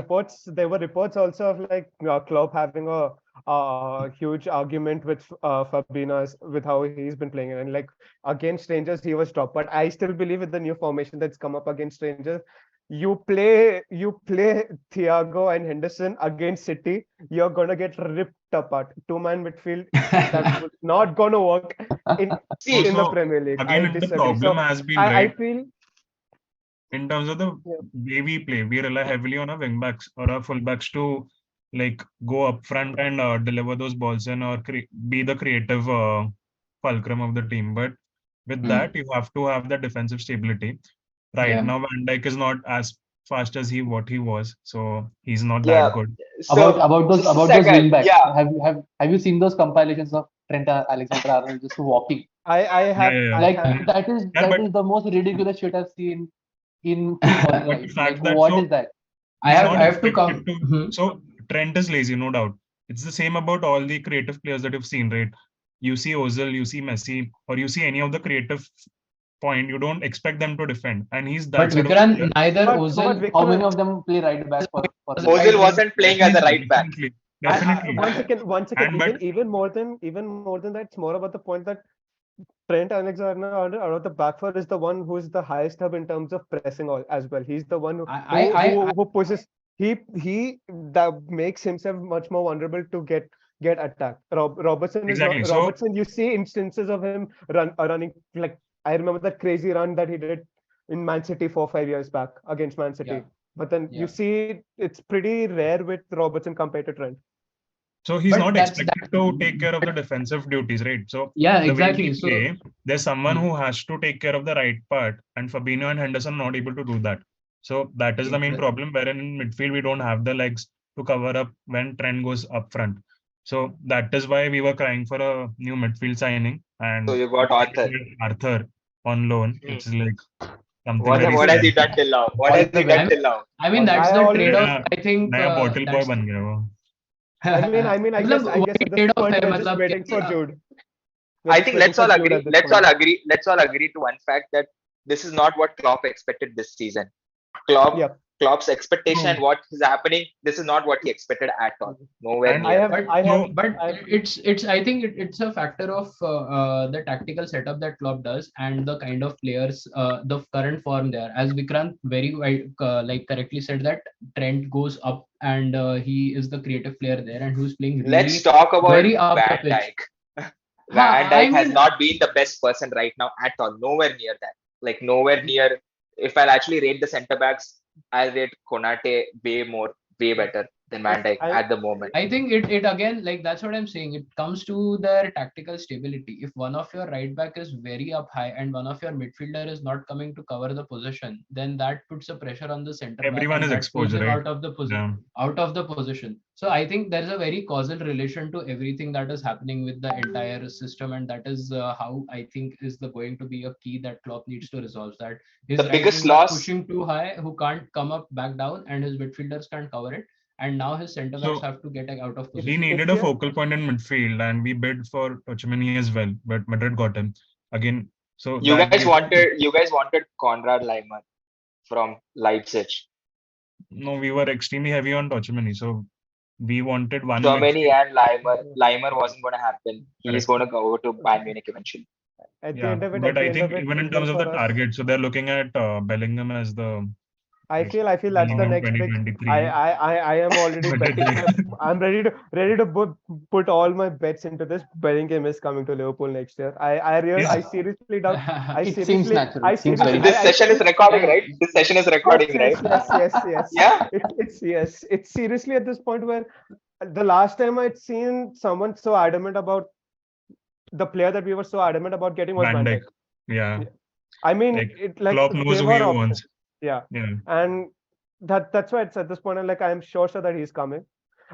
but there were reports also of like Klopp having a huge argument with Fabinho with how he's been playing, and like against strangers he was dropped. But I still believe with the new formation that's come up against strangers, you play Thiago and Henderson against City, you're gonna get ripped apart. Two-man midfield that was not gonna work in see, in the also Premier League. I again the disagree. problem So has been I right feel in terms of the yeah. way we play. We rely heavily on our wing backs or our full backs to like go up front and deliver those balls in or be the creative fulcrum of the team. But with that, you have to have that defensive stability. Right Yeah. now, Van Dijk is not as fast as what he was, so he's not yeah. that good. about So about those just a about those wing second. backs. Yeah, Have you seen those compilations of Trent Alexander-Arnold just walking? I I Yeah, have yeah, yeah. I Like have Yeah, that but is the most ridiculous shit I've seen in football in but the life. Like fact that what is so that? I he's have not I have to expected come. to. So Trent is lazy, no doubt. It's the same about all the creative players that you've seen, right? You see Ozil, you see Messi, or you see any of the creative point, you don't expect them to defend, and he's But that sort of player. Vikran, neither but Ozil How many Vikrant, of them play right back for was a Liverpool? right Ozil wing. wasn't playing as a Definitely, right back. definitely, I definitely. one second, And but even more than that, it's more about the point that Trent Alexander-Arnold out of the back four is the one who is the highest hub in terms of pressing as well. He's the one I who I I, I who, who pushes. He that makes himself much more vulnerable to get attacked. Robertson is not exactly. So Robertson. You see instances of him running like I remember that crazy run that he did in Man City 4 5 years back against Man yeah, City. But then you yeah. see it's pretty rare with Robertson compared to Trent. So he's But not that's expected that. to take care of the defensive duties, right? So Yeah, the way we exactly. So play, there's someone hmm, who has to take care of the right part, and Fabinho and Henderson are not able to do that. So that is the main exactly. problem, wherein in midfield we don't have the legs to cover up when Trent goes up front. So that is why we were crying for a new midfield signing, So and you got Arthur. Arthur on loan, Hmm. which is like something very What has he scary. done till now? What All has the he best. done I mean, till now? I mean All the that's I best. the always trade-off. नया I think नया bottle boy that's बन गया वो. I mean, मतलब I guess वही at this trade-off point है we're just मतलब waiting for कि, Jude. We're I just think waiting for Jude at this let's all point. agree. Let's all agree to one fact that this is not what Klopp expected this season. Klopp Yep. Klopp's expectation and No, what is happening. This is not what he expected at all. Nowhere and I near have, that. but I have, so but I it's I think it's a factor of the tactical setup that Klopp does and the kind of players, the current form there. As Vikrant very like correctly said that Trent goes up and he is the creative player there and who's playing Let's really talk about very up the Van pitch. Dijk. Van I Dijk has mean, not been the best person right now at all. Nowhere near that. Like nowhere near. If I'll actually rate the centre backs, I'll rate Konate way better. than Van Dijk I at the moment. I think it again, like that's what I'm saying. It comes to their tactical stability. If one of your right back is very up high and one of your midfielder is not coming to cover the position, then that puts a pressure on the center back Everyone and is that pulls exposed, him right? out of the Yeah. position. So I think there's a very causal relation to everything that is happening with the entire system, and that is how I think is the going to be a key that Klopp needs to resolve. That his The right biggest wing are loss, pushing too high, who can't come up back down, and his midfielders can't cover it, and now his centre backs So have to get out of he if position. needed if a you're focal point in midfield, and we bid for Tchouaméni as well, but Madrid got him again. So that gives you guys wanted Konrad Laimer from Leipzig. no, we were extremely heavy on Tchouaméni, so we wanted one Germany midfield. and Laimer wasn't going to happen. He's Correct. going to go to Bayern Munich eventually. Yeah, at but the I end of think it, even in even terms of for the us, target, so they're looking at Bellingham as the like I feel that's the Bellingham next big. 2023. I am already But betting my. I'm ready to put all my bets into this. Bellingham is coming to Liverpool next year. is I seriously doubt. It seems natural. It seems very This natural. session is recording, Yeah, right? This session is Yes, recording, right? yes, yes, yes, yes. Yeah. It's yes. It's seriously at this point where the last time I'd seen someone so adamant about the player that we were so adamant about getting was Van Van Dijk. Dijk. Yeah, Yeah. I mean, like it like Klopp knows there who were he options. wants. Yeah, Yeah. and that's why it's at this point. I'm like, I'm sure that he's coming.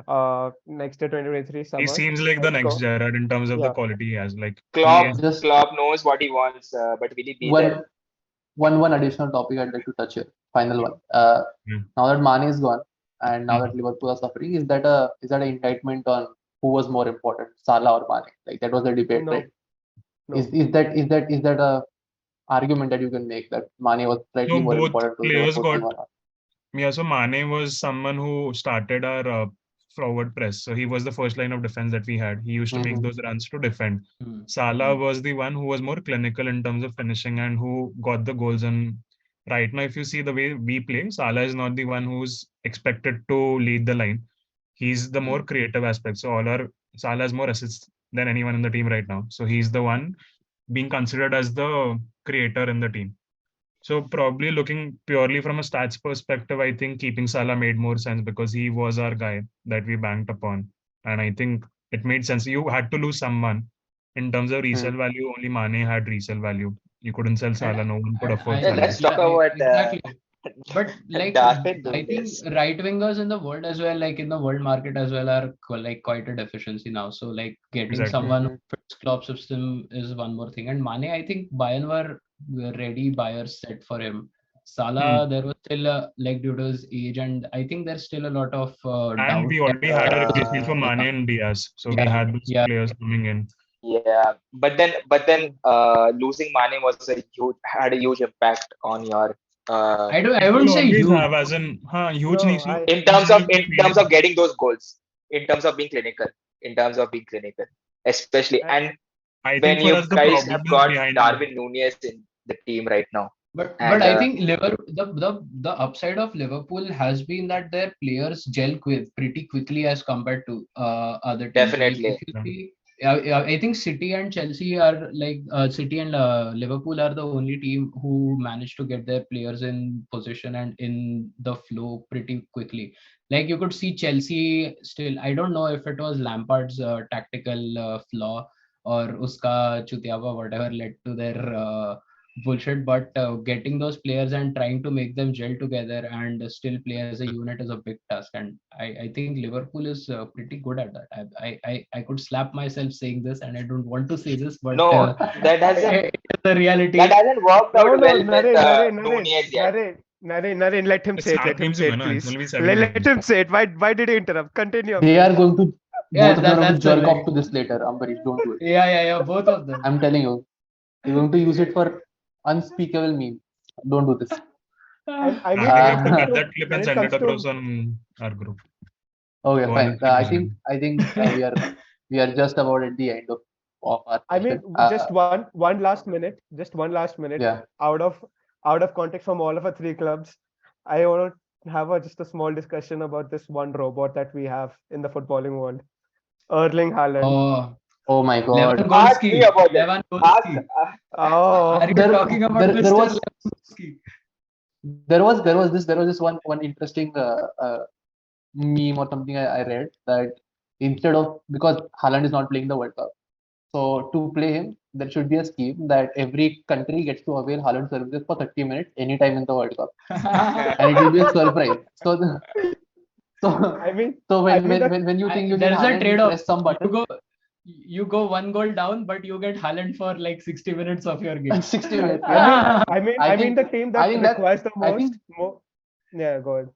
Next year, 2023 He summer. seems like the Let's next go. Gerrard in terms of the Yeah. quality he has. Like he Klopp is Just Klopp knows what he wants, but will he be there? one additional topic I'd like to touch here. Final one. yeah. Now that Mane is gone, and now that Mhm. Liverpool are suffering, is that an indictment on who was more important, Salah or Mane? Like that was the debate, No, right? no. Is that a argument that you can make that Mane was So slightly more both important to the players Liverpool got team or not? yeah. So Mane was someone who started our forward press. So he was the first line of defense that we had. He used to make Mm-hmm. those runs to defend. Hmm. Salah was the one who was more clinical in terms of finishing and who got the goals. And right now, if you see the way we play, Salah is not the one who's expected to lead the line. He's the more creative aspect. So all our Salah has more assists than anyone in the team right now. So he's the one being considered as the creator in the team. So probably looking purely from a stats perspective, I think keeping Salah made more sense because he was our guy that we banked upon. And I think it made sense. You had to lose someone. In terms of resale Hmm. value, only Mane had resale value. You couldn't sell and Salah. No one could afford I Yeah, Salah. let's talk yeah, about exactly. But like Darwin I think Núñez. right wingers in the world as well, like in the world market as well, are like quite a deficiency now. So like getting Exactly. someone who Mm-hmm. fits Klopp system is one more thing. And Mane, I think Bayern were ready buyers set for him. Hmm. Salah, there was still like due to his age, and I think there's still a lot of And doubt we that already had a replacement for yeah, Mane and Diaz. So we yeah, had those yeah. players coming in. Yeah, but then So, losing Mane was a huge had a huge impact on your I It wouldn't will say always huge. have, as in, huge no, needs to I in huge terms of needs to getting those goals, in terms of being clinical, especially. I And I when think for you us the guys problem have is got behind. Darwin Núñez in the team right now, But and I think the upside of Liverpool has been that their players gel pretty quickly as compared to other teams. Like if definitely you see, I think City and Chelsea are like City and Liverpool are the only team who managed to get their players in position and in the flow pretty quickly. Like you could see Chelsea still. I don't know if it was Lampard's tactical flaw or uska chutiaba whatever led to their bullshit, but getting those players and trying to make them gel together and still play as a unit is a big task, and I think Liverpool is pretty good at that. I could slap myself saying this, and I don't want to say this, but no, that hasn't it's the reality. worked no, out no, well with Naren, Núñez yet. let him say it. Let 7 him games, say it, man. It's please. only 7 games. Let him say it. Why did you interrupt? Continue, They are Ambarish. going to Yeah, both of them are going to that's the jerk lie. off to this later. Ambarish, don't do it. Yeah, both of them. I'm telling you, you're going to use it for unspeakable memes. Don't do this. And I mean, Karthik, you when have it to comes cut Uh, to that clip when and it send comes it across to on our group. okay, Go on, fine. you keep going. I think we are just about at the end of our I mean, session. just one last minute Yeah. out of context from all of our three clubs. I want to have just a small discussion about this one robot that we have in the footballing world, Erling Haaland. Oh, Oh my God. Ask me Lewandowski, about it. Ask. Lewandowski. Are Oh, you There talking about there Mr. was Lewandowski? there was this one interesting meme or something I read that instead of, because Haaland is not playing the World Cup, so to play him, there should be a scheme that every country gets to avail Haaland services for 30 minutes anytime in the World Cup, and it will be a surprise. So I mean, so I mean that when you think you need There's a Haaland, you trade-off. press some button. You go one goal down, but you get Haaland for like 60 minutes of your game. 60 minutes. I Yeah. mean I I mean think the team I that think that requires the I most. think Yeah, go ahead.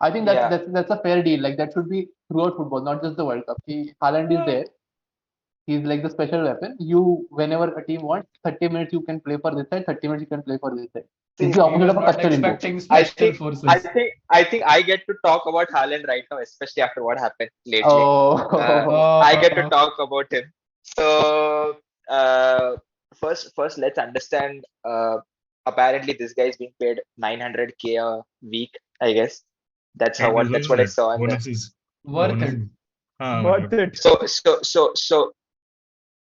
I think Yeah. that's a fair deal. Like that should be throughout football, not just the World Cup. Haaland is there. He's like the special weapon. You, whenever a team wants, 30 minutes you can play for this side, 30 minutes you can play for this side. See, It's the He opposite was of a not Kachcha Limbo. expecting I special think I forces. think I think I get to talk about Haaland right now, especially after what happened lately. Oh, I get to Oh, talk about him. So uh, first let's understand. Apparently, this guy is being paid 900K a week. I guess It that's deserves what I it. saw in the. Bonuses. worth it. Bonuses. Worth मतलब it. So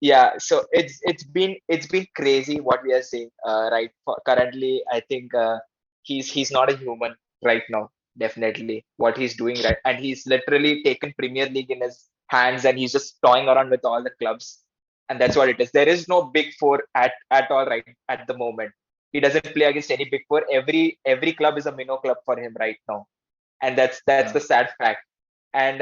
yeah, so it's been crazy what we are seeing right currently. I think he's not a human right now, definitely what he's doing, right, and he's literally taken Premier League in his hands and he's just toying around with all the clubs, and that's what it is. There is no big four at all right at the moment. He doesn't play against any big four. Every club is a minnow club for him right now, and that's the sad fact. And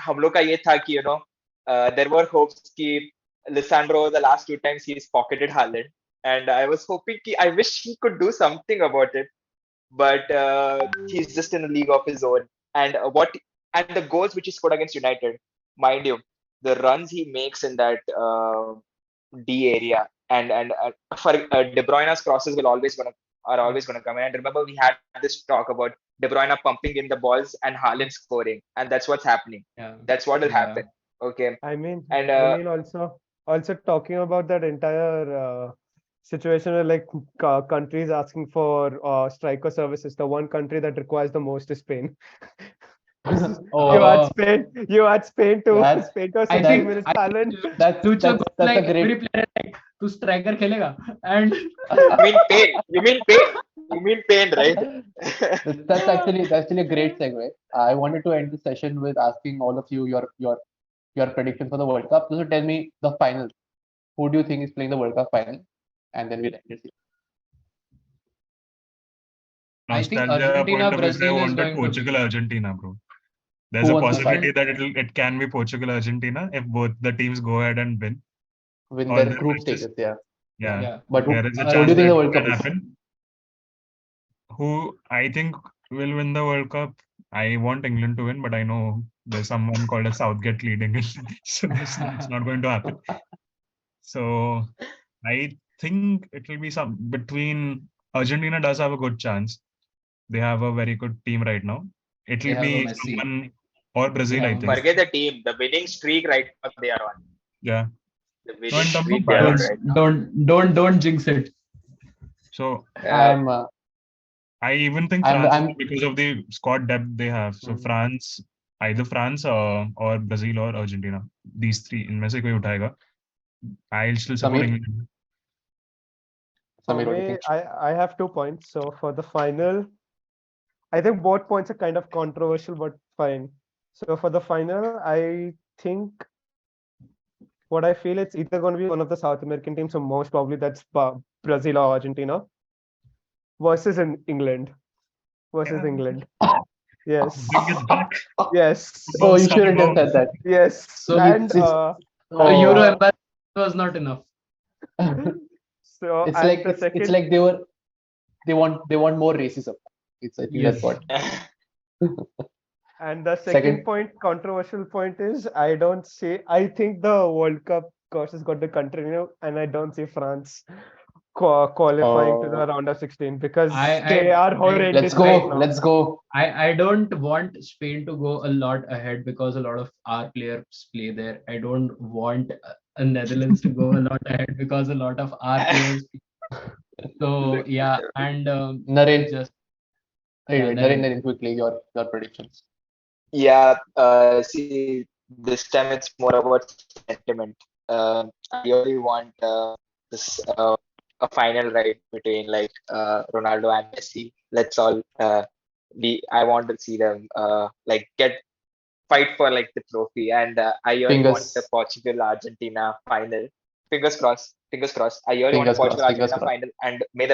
हम लोग का ये था कि there were hopes कि Lissandro the last two times he's pocketed Haaland, and I was hoping I wish he could do something about it, but he's just in a league of his own. And the goals which he scored against United, mind you, the runs he makes in that D area, and for De Bruyne's crosses are always gonna come in. And remember, we had this talk about De Bruyne pumping in the balls and Haaland scoring, and that's what's happening. Yeah. That's what will Yeah. happen. Okay, I mean and also talking about that entire situation where like countries asking for striker services. The one country that requires the most is Spain. oh, You add Spain to That's- Spain to I 60 think minutes I Haaland. think that's future that's goes that's like a great. every player like to striker खेलेगा and you mean pain? You mean pain? You mean pain, right? That's actually a great segue. I wanted to end the session with asking all of you your prediction for the World Cup. So tell me the final. Who do you think is playing the World Cup final? And then we'll end it. I think nostalgia Argentina, point of view, I Brazil is wanted going to. Portugal, Argentina, bro. There's Who a wants to start? possibility that it can be Portugal, Argentina if both the teams go ahead and win Win all their their group matches. stages, yeah. Yeah, Yeah. But there is a who do chance you think that the it World can Cup is? happen. Who I think will win the World Cup? I want England to win, but I know there's someone called a Southgate leading it, so it's not going to happen. So I think it will be some between. Argentina does have a good chance. They have a very good team right now. It They will have a be Messi. someone or Brazil, I have a think. Forget the team. The winning streak right now they are on. Yeah. The No, winning in terms streak of they are on balance. right now. Don't jinx it. So I'm I even think I'm France I'm because of the squad depth they have. So Hmm. France, either France or Brazil or Argentina. These three इनमें से कोई उठाएगा. I'll still support Samir. England. For Samir, what do you me, think? I have 2 points. So for the final, I think both points are kind of controversial, but fine. So for the final, I think what I feel it's either going to be one of the South American teams, so most probably that's Brazil or Argentina versus in England versus Yeah. England. Yes, Bring it back. yes, Oh, Football's you coming shouldn't have home. said that. yes, So and the Oh, Euro uh, embarrassment was not enough. so it's and like the it's second like they want more racism. I think that's Yes. what. and the second Second, point, controversial point is I think the World Cup course is going to continue, and I don't see France qualifying to the oh, round of 16 because I they are I horrendous let's right go, now. let's go. I don't want Spain to go a lot ahead because a lot of our players play there. I don't want Netherlands to go a lot ahead because a lot of our players. So yeah, and Naren, just wait, yeah, Naren, quickly your predictions. Yeah, see, this time it's more about sentiment. I really want this a final right between like Ronaldo and Messi. Let's all I want to see them like get fight for like the trophy, and I really want the Fingers, Portugal Argentina final. Fingers crossed. Fingers crossed. I really want the fingers Portugal crossed, fingers Argentina crossed. final, and may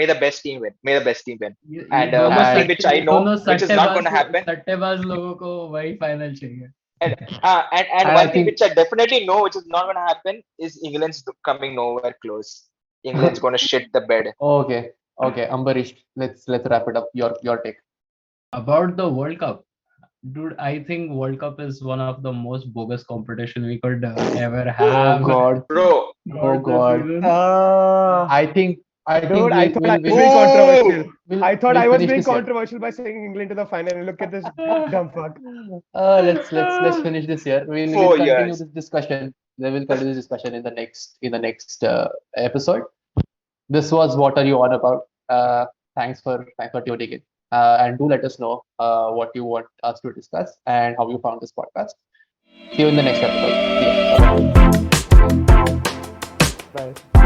the best team win. May the best team win. ये And दोनों one And thing which I know, दोनों which is not going to happen, सट्टेबाज लोगों को वही final चाहिए. and and I one thing think which I definitely know, which is not going to happen, is England's coming nowhere close. England's going to shit the bed. okay, okay, Ambarish, let's wrap it up. Your take. About the World Cup, dude, I think World Cup is one of the most bogus competition we could ever Oh have God, Bro, oh got this God. season. I think Dude, I thought I was we'll being controversial. we'll I thought we'll I was finish being this here. controversial by saying England to the final. And look at this dumb fuck. Let's finish this here. We'll 4 years. continue this discussion. We will continue this discussion in the next episode. This was What Are You On About? Thanks for tuning in. And do let us know what you want us to discuss and how you found this podcast. See you in the next episode. See ya. Bye-bye. Bye.